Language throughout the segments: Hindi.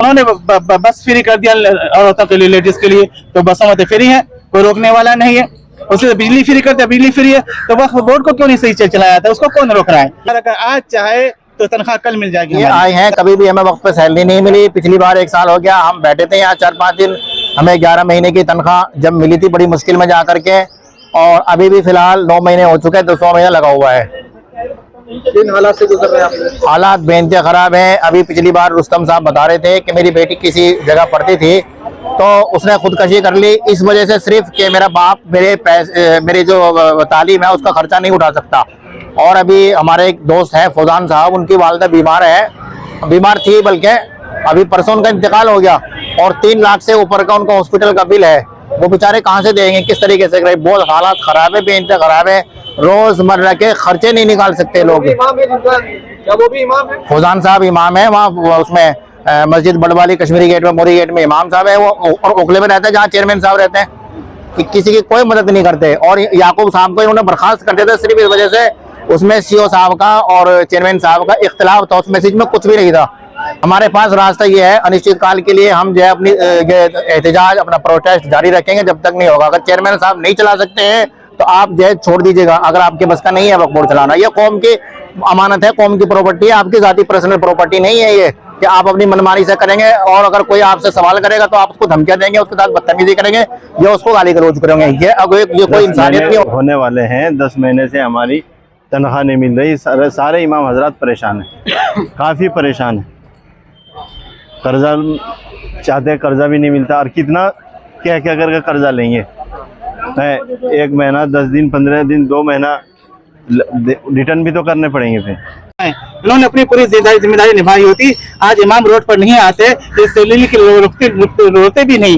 उन्होंने बस फ्री कर दिया औरतों के लिए, लेडीज के लिए, तो बसों में तो फ्री है, कोई रोकने वाला नहीं है। उसे बिजली फ्री करते, बिजली फ्री है तो वक्फ बोर्ड को क्यों नहीं सही से चलाया था, उसको कौन रोक रहा है? अगर आज चाहे तो तनख्वाह कल मिल जाएगी। ये आए हैं, कभी भी हमें वक्त पे सैलरी नहीं मिली। पिछली बार 1 साल हो गया, हम बैठे थे यहाँ 4-5 दिन, हमें 11 महीने की तनख्वाह जब मिली थी बड़ी मुश्किल में जा करके, और अभी भी फिलहाल 9 महीने हो चुके हैं, 200 महीना लगा हुआ है। किन हालात से गुजर रहे हैं आप? हालात बेइंतहा खराब हैं। अभी पिछली बार रुस्तम साहब बता रहे थे कि मेरी बेटी किसी जगह पढ़ती थी तो उसने खुदकशी कर ली, इस वजह से सिर्फ कि मेरा बाप मेरे जो तालीम है उसका खर्चा नहीं उठा सकता। और अभी हमारे एक दोस्त हैं फौजान साहब, उनकी वालिदा बीमार थी, बल्कि अभी परसों उनका इंतकाल हो गया, और 3 लाख से ऊपर का उनका हॉस्पिटल का बिल है। वो बेचारे कहाँ से देंगे, किस तरीके से करें? बहुत हालात खराब है, बेइंतहा खराब है, रोजमर्रा के खर्चे नहीं निकाल सकते लोग। वो भी इमाम है? फौजान साहब इमाम है वहाँ, उसमें मस्जिद बड़वाली कश्मीरी गेट में, मोरी गेट में इमाम साहब है वो, और ओखले में रहते हैं जहाँ चेयरमैन साहब रहते हैं, कि किसी की कोई मदद नहीं करते। और याकूब साहब को इन्होंने बर्खास्त कर दिया था सिर्फ इस वजह से, उसमें सीओ साहब का और चेयरमैन साहब का इख्तिलाफ था, उस मैसेज में कुछ भी नहीं था। हमारे पास रास्ता ये है, अनिश्चित काल के लिए हम जो है अपनी एहतजाज, अपना प्रोटेस्ट जारी रखेंगे जब तक नहीं होगा। अगर चेयरमैन साहब नहीं चला सकते हैं तो आप जो है छोड़ दीजिएगा, अगर आपके बस का नहीं है वक्फ बोर्ड चलाना। ये कौम की अमानत है, कौम की प्रॉपर्टी है, आपकी जाती पर्सनल प्रॉपर्टी नहीं है ये कि आप अपनी मनमानी से करेंगे। और अगर कोई आपसे सवाल करेगा तो आप उसको धमकियां देंगे, उसके साथ बदतमीजी करेंगे या उसको गाली गलौज करेंगे। ये कोई इंसानियत नहीं होने वाले हैं। 10 महीने से हमारी तनख्वाह नहीं मिल रही, सारे इमाम हजरात परेशान हैं, काफ़ी परेशान हैं। कर्जा चाहते हैं, कर्जा भी नहीं मिलता, और कितना क्या क्या करके कर्जा लेंगे? 1 महीना 10 दिन 15 दिन 2 महीना रिटर्न भी तो करने पड़ेंगे। फिर उन्होंने अपनी पूरी जिम्मेदारी निभाई होती, आज इमाम रोड पर नहीं आते, रोकते भी नहीं।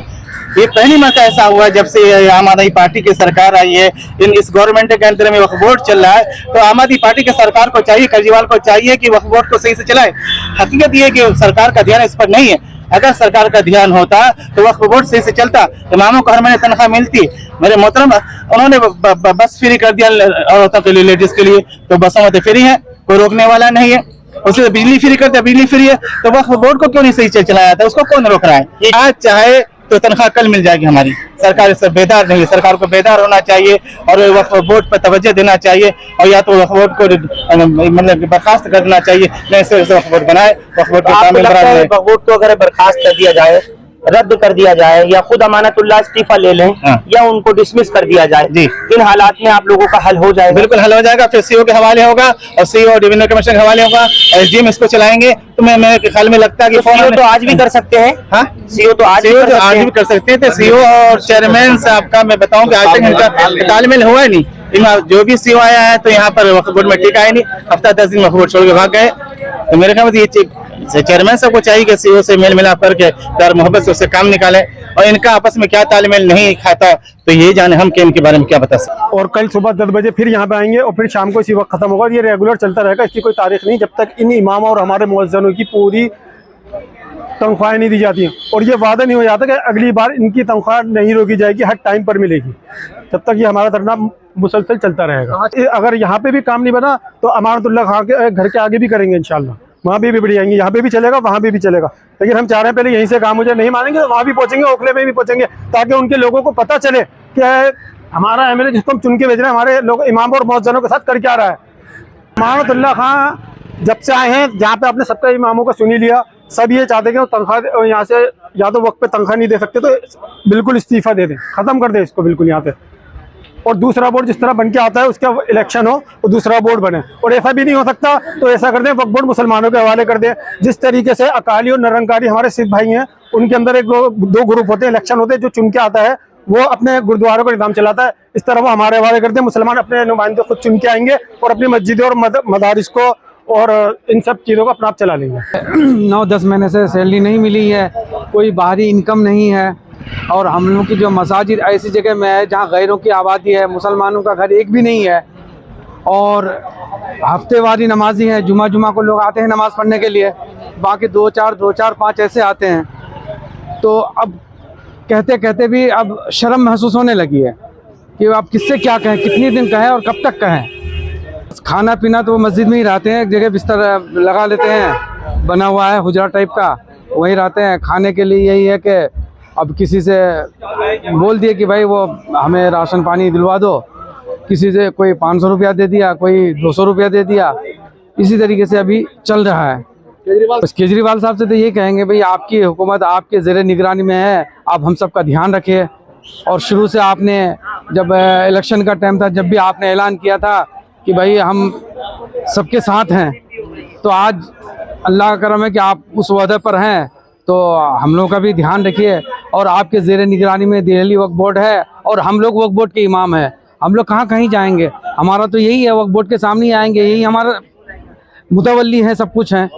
ये पहली मरतबा ऐसा हुआ जब से आम आदमी पार्टी की सरकार आई है, इस गवर्नमेंट के अंदर में वक्फ बोर्ड चल रहा है, तो आम आदमी पार्टी की सरकार को चाहिए, केजरीवाल को चाहिए कि वक्फ बोर्ड को सही से चलाए। हकीकत ये कि सरकार का ध्यान इस पर नहीं है। अगर सरकार का ध्यान होता तो वक्फ बोर्ड सही से चलता, इमामों को हर महीने तनख्वाह मिलती। मेरे मोहतरम, उन्होंने बस फ्री कर दिया औरतों के लिए, लेडीज के लिए, तो बसों में तो फ्री है, कोई रोकने वाला नहीं है। उसे बिजली फ्री करते, बिजली फ्री है तो वक्फ बोर्ड को क्यों नहीं सही से चलाया था, उसको कौन रोक रहा है? आज चाहे तो तनख्वाह कल मिल जाएगी हमारी। सरकार इससे बेदार नहीं है, सरकार को बेदार होना चाहिए और वक्फ बोर्ड पर तवज्जो देना चाहिए, और या तो वक्फ बोर्ड को मतलब बर्खास्त करना चाहिए, नहीं से वक्फ बोर्ड बनाए, वक्फ बोर्ड वक्फ बोर्ड को अगर बर्खास्त कर दिया जाए, रद्द कर दिया जाए, या खुद अमानतुल्लाह इस्तीफा ले लें, या उनको डिसमिस कर दिया जाए, इन हालात में आप लोगों का हल हो जाएगा? बिल्कुल हल हो जाएगा। फिर सीओ के हवाले होगा और सीओ डिविजनल कमिश्नर के हवाले होगा, एसडीएम इसको चलाएंगे। तो मेरे ख्याल में लगता है कि सीओ तो आज भी कर सकते हैं। हाँ, सीओ तो आज भी कर सकते हैं। तो सीओ और चेयरमैन साहब का मैं बताऊं कि आज तक इनका तालमेल हुआ ही नहीं। जो भी सीओ आया है तो यहाँ पर वक्फ बोर्ड में टिका ही नहीं, हफ्ता 10 दिन वक्फ बोर्ड छोड़ के भाग गए। तो मेरे ख्याल में ये चेयरमैन साहब को चाहिए कि सीओ से मेल मिलाप करके प्यार मोहब्बत से उससे काम निकाले, और इनका आपस में क्या तालमेल नहीं खाता तो ये जाने हम कि इनके बारे में क्या बता सकते। और कल सुबह 10 बजे फिर यहाँ पे आएंगे और फिर शाम को इसी वक्त खत्म होगा। ये रेगुलर चलता रहेगा, इसकी कोई तारीख नहीं, जब तक इन इमाम और हमारे मुअज्जिनों की पूरी तनख्वाहें नहीं दी जाती हैं और ये वादा नहीं हो जाता कि अगली बार इनकी तनख्वाह नहीं रोकी जाएगी, हर टाइम पर मिलेगी। तब तक ये हमारा धरना मुसलसल चलता रहेगा। अगर यहाँ पे भी काम नहीं बना तो अमानतुल्लाह खां के घर के आगे भी करेंगे इंशाल्लाह, वहाँ भी बढ़ जाएंगे, यहाँ पे भी चलेगा, वहाँ भी चलेगा। लेकिन हम चाह रहे हैं पहले यहीं से काम मुझे नहीं मानेंगे तो वहाँ भी पहुँचेंगे, ओखले में भी पहुँचेंगे, ताकि उनके लोगों को पता चले कि हमारा एमएलए जिसको हम चुन के भेज रहे हैं हमारे लोग इमाम और मुअज्जिनों के साथ कर क्या रहा है। अमानतुल्लाह खां जब से आए हैं जहाँ पे आपने सबका इमामों को सुनी लिया, सब ये चाहते हैं कि तनख्वाह यहाँ से या तो वक्त पे तनख्वाह नहीं दे सकते तो बिल्कुल इस्तीफा दे दें, खत्म कर दें इसको बिल्कुल यहाँ पे। और दूसरा बोर्ड जिस तरह बन के आता है उसका इलेक्शन हो तो दूसरा बोर्ड बने, और ऐसा भी नहीं हो सकता तो ऐसा कर दें वक्फ बोर्ड मुसलमानों के हवाले कर दें। जिस तरीके से अकाली और निरंकारी हमारे सिख भाई हैं, उनके अंदर एक 2 ग्रुप होते हैं, इलेक्शन होते हैं, जो चुन के आता है वो अपने गुरुद्वारों का निज़ाम चलाता है, इस तरह वो हमारे हवाले करते हैं। मुसलमान अपने नुमाइंदे खुद चुन के आएंगे और अपनी मस्जिदों और मदारिस को और इन सब चीज़ों को अपना आप चला लेंगे। 9-10 महीने से सैलरी नहीं मिली है, कोई बाहरी इनकम नहीं है, और हम लोग की जो मसाजिद ऐसी जगह में है जहाँ गैरों की आबादी है, मुसलमानों का घर एक भी नहीं है, और हफ्तेवारी नमाजी हैं, जुमा को लोग आते हैं नमाज़ पढ़ने के लिए, बाकी 2-4-5 ऐसे आते हैं। तो अब कहते कहते भी अब शर्म महसूस होने लगी है कि अब किससे क्या कहें, कितने दिन कहें और कब तक कहें। खाना पीना तो वो मस्जिद में ही रहते हैं, एक जगह बिस्तर लगा लेते हैं, बना हुआ है हुजरा टाइप का, वही रहते हैं। खाने के लिए यही है कि अब किसी से बोल दिए कि भाई वो हमें राशन पानी दिलवा दो, किसी से कोई 500 रुपया दे दिया, कोई 200 रुपया दे दिया, इसी तरीके से अभी चल रहा है। बस केजरीवाल साहब से तो ये कहेंगे भाई आपकी हुकूमत आपके ज़ेरे निगरानी में है, आप हम सब का ध्यान रखिए। और शुरू से आपने जब इलेक्शन का टाइम था, जब भी आपने ऐलान किया था कि भाई हम सबके साथ हैं, तो आज अल्लाह का करम है कि आप उस वादे पर हैं। तो हम लोगों का भी ध्यान रखिए। और आपके ज़ेरे निगरानी में दिल्ली वक्फ बोर्ड है और हम लोग वक्फ बोर्ड के इमाम हैं। हम लोग कहीं जाएंगे, हमारा तो यही है, वक्फ बोर्ड के सामने ही आएंगे, यही हमारा मुतवल्ली है, सब कुछ है।